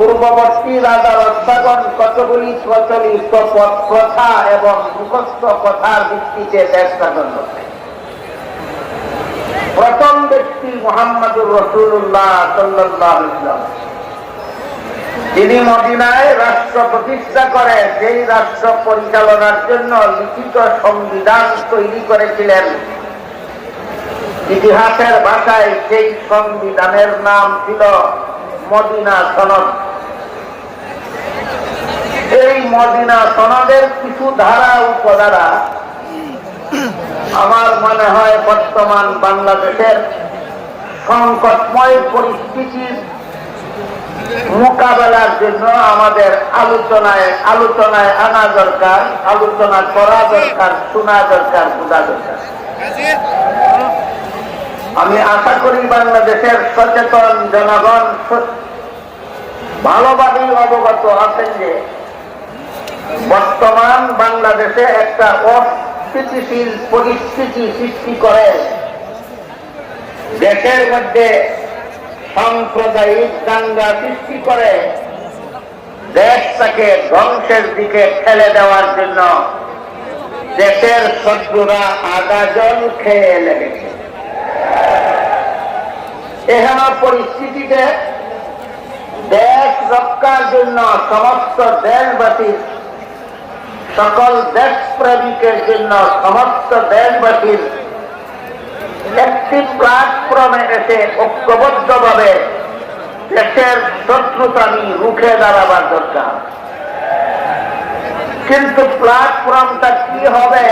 পূর্ববর্তী রাজা রক্ষাগণ কতগুলি প্রচলিত প্রথা এবং মুখস্থ কথার ভিত্তিতে দেশ শাসন করতেন। প্রথম ব্যক্তি মুহাম্মদুর রাসূলুল্লাহ সাল্লাল্লাহু আলাইহি ওয়াসাল্লাম, তিনি মদিনায় রাষ্ট্র প্রতিষ্ঠা করে সেই রাষ্ট্র পরিচালনার জন্য লিখিত সংবিধান তৈরি করেছিলেন। ইতিহাসের ভাষায় সেই সংবিধানের নাম ছিল মদিনা সনদ। এই মদিনা সনদের কিছু ধারা উপধারা আমার মনে হয় বর্তমান বাংলাদেশের সংকটময় পরিস্থিতির মোকাবেলার জন্য আমাদের আলোচনায় আনা দরকার, আলোচনা করা দরকার, শোনা দরকার, বোঝা দরকার। আমি আশা করি বাংলাদেশের সচেতন জনগণ ভালোভাবেই অবগত আছেন যে বর্তমান বাংলাদেশে একটা অস্থিতিশীল পরিস্থিতি সৃষ্টি করে দেশের মধ্যে সাম্প্রদায়িক দাঙ্গা সৃষ্টি করে দেশটাকে ধ্বংসের দিকে ঠেলে দেওয়ার জন্য দেশের শত্রুরা আগাজল খেয়ে লেগেছে। এহেন পরিস্থিতিতে দেশ রক্ষার জন্য সমস্ত দেশবাসীর, সকল দেশপ্রেমিকের জন্য সমস্ত দেশবাসীর একটি প্ল্যাটফর্মে এসে ঐক্যবদ্ধভাবে দেশের শত্রুতামি রুখে দাঁড়াবার দরকার। কিন্তু প্ল্যাটফর্মটা কি হবে,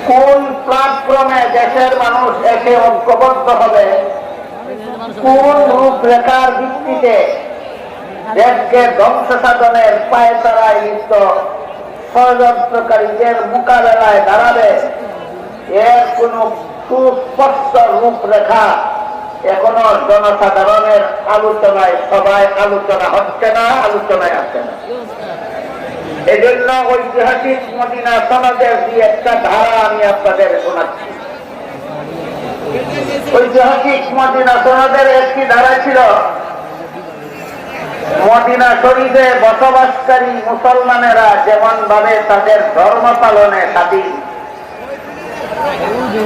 কোন প্ল্যাটফর্মে দেশের মানুষ এসে ঐক্যবদ্ধ হবে, কোন রূপরেখার ভিত্তিতে দেশকে ধ্বংস সাধনের পায়তারায় লিপ্ত ষড়যন্ত্রকারীদের মোকাবেলায় দাঁড়াবে, এর কোন সুস্পষ্ট রূপরেখা এখনো জনসাধারণের আলোচনায় সবাই আলোচনা হচ্ছে না, আলোচনায় আসছে না। এজন্য ঐতিহাসিক মদিনা সনদের দিয়ে একটা ধারা আমি আপনাদের শোনাচ্ছি। ঐতিহাসিক মদিনা সনদের একটি ধারা ছিল, মদিনা শরীফে বসবাসকারী মুসলমানেরা যেমন ভাবে তাদের ধর্ম পালনে স্বাধীন,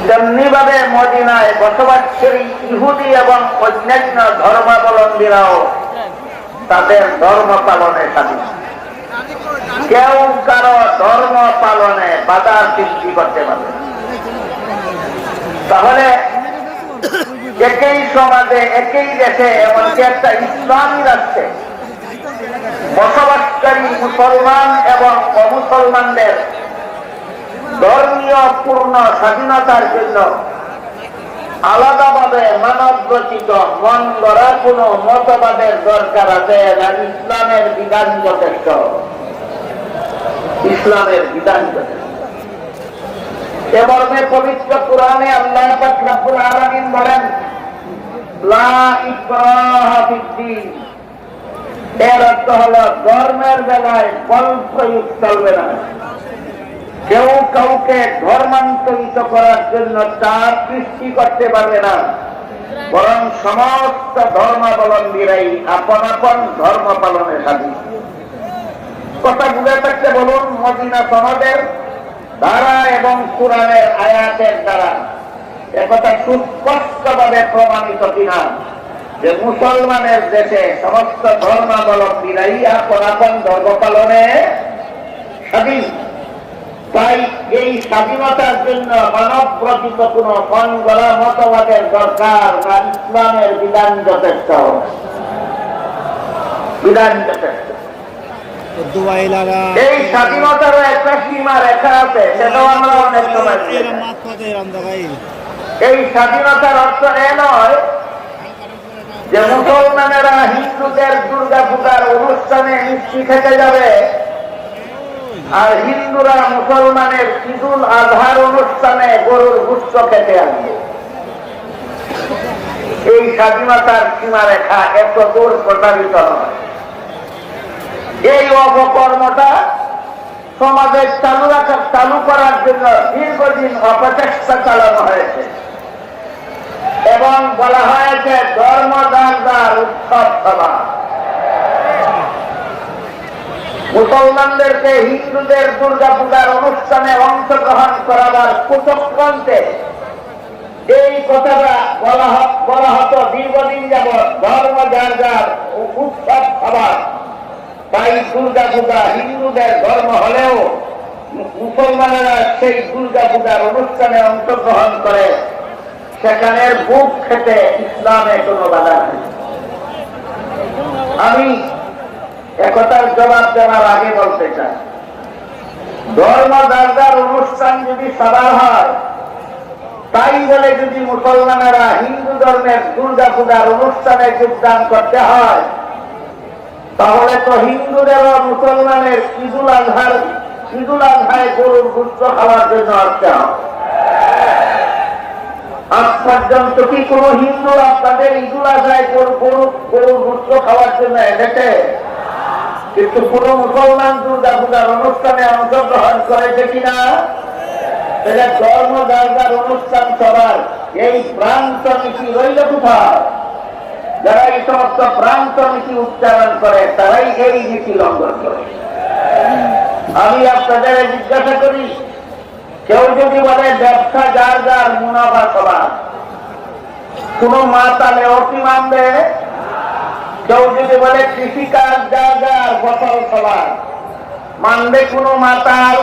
তেমনি ভাবে মদিনায় বসবাসকারী ইহুদি এবং অন্যান্য ধর্মাবলম্বীরাও তাদের ধর্ম পালনে স্বাধীন। কেউ কারো ধর্ম পালনে বাধার সৃষ্টি করতে পারবে। তাহলে একই সমাজে, একই দেশে, এমনকি একটা ইসলামী রাষ্ট্রে বসবাসকারী মুসলমান এবং অমুসলমানদের ধর্মীয় পূর্ণ স্বাধীনতার জন্য আলাদাভাবে মানব রচিত মন গড়া কোন মতবাদের দরকার আছে না? ইসলামের বিধান যথেষ্ট, ইসলামের বিধান যথেষ্ট। এ মর্মে পবিত্র কুরআনে আল্লাহ পাক রব্বুল আলামিন বলেন, লা ইকরাহা ফিদ্দীন। এর অর্থ হলো ধর্মের বেলায় বল প্রয়োগ চলবে না। কেউ কাউকে ধর্মান্তরিত করার জন্য চাপ সৃষ্টি করতে পারবে না, বরং সমস্ত ধর্মাবলম্বীরাই আপন আপন ধর্ম পালনে স্বাধীন। কথা বুঝে থাকতে বলুন, মদিনা সনদের ধারা এবং কুরআনের আয়াতের দ্বারা একথা সুস্পষ্টভাবে প্রমাণিত কিনা যে মুসলমানের দেশে সমস্ত ধর্মাবলম্বীরাই আপন আপন ধর্ম পালনে স্বাধীন। তাই এই স্বাধীনতার জন্য মানব রচিত কোন মন গড়া মতবাদের দরকার না, ইসলামের বিধান যথেষ্ট, বিধান যথেষ্ট। এই স্বাধীনতারও একটা সীমা রেখা আছে, সেটাও আমরা অনেক সময়। এই স্বাধীনতার অর্থ এ নয় যে মুসলমানেরা হিন্দুদের দুর্গা পূজার অনুষ্ঠানে মিষ্টি খেতে যাবে আর হিন্দুরা মুসলমানের ঈদুল আজহার অনুষ্ঠানে গরুর গোশত খেতে আসবে। এই স্বাধীনতার সীমারেখা এত দূর প্রসারিত নয়। এই অপকর্মটা সমাজে চালু করার জন্য দীর্ঘদিন অপচেষ্টা চালানো হয়েছে এবং বলা হয়েছে ধর্মদানদার উৎসব সভা। মুসলমানদেরকে হিন্দুদের দুর্গা পূজার অনুষ্ঠানে অংশগ্রহণ করাবার কুচক্রান্তে এই কথাটা বলা হতো দীর্ঘদিন যাবৎ, ধর্ম যার যার উৎসব খাবার। তাই দুর্গা পূজা হিন্দুদের ধর্ম হলেও মুসলমানেরা সেই দুর্গা পূজার অনুষ্ঠানে অংশগ্রহণ করে, সেখানের বুক খেতে ইসলামে কোনো বাধা নেই। আমি একথার জবাব দেওয়ার আগে বলতে চাই, ধর্ম যার যার অনুষ্ঠান যদি সবার হয়, তাই বলে যদি মুসলমানেরা হিন্দু ধর্মের দুর্গা পূজার অনুষ্ঠানে যোগদান করতে হয়, তাহলে তো হিন্দুদেরও মুসলমানের ঈদুল আজহায় গরুর গোশত খাওয়ার জন্য আসতে হবে। আজ পর্যন্ত কি কোন হিন্দু আপনাদের ঈদুল আজহায় গরুর গোশত খাওয়ার জন্য এসেছে? কিন্তু কোন মুসলমান দুর্গা পূজার অনুষ্ঠানে অংশগ্রহণ করেছে কিনা? ধর্ম যার যার অনুষ্ঠান সবার, এই ভ্রান্ত নীতি রইল কোথায়? যারা এই সমস্ত ভ্রান্ত নীতি উচ্চারণ করে তারাই এই নীতি লঙ্ঘন করে। আমি আপনাদের জিজ্ঞাসা করি, কেউ যদি বলে ব্যবসা যার যার মুনাফা সবার, কোন মাতালে অতি মানবে? কেউ যদি বলে কৃষিকাজ যার যার ফসল সবার, মানবে কোন মাতাল?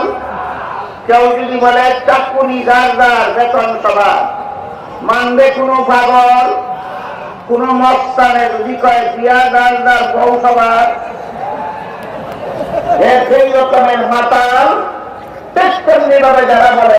কেউ যদি বলে চাকুরি যার যার বেতন সবার, মানবে কোন পাগল? কোন মস্তানের যদি কয় বিয়া যার যার বউ সবার, সেই রকমের মাতাল তেমনি ভাবে যারা বলে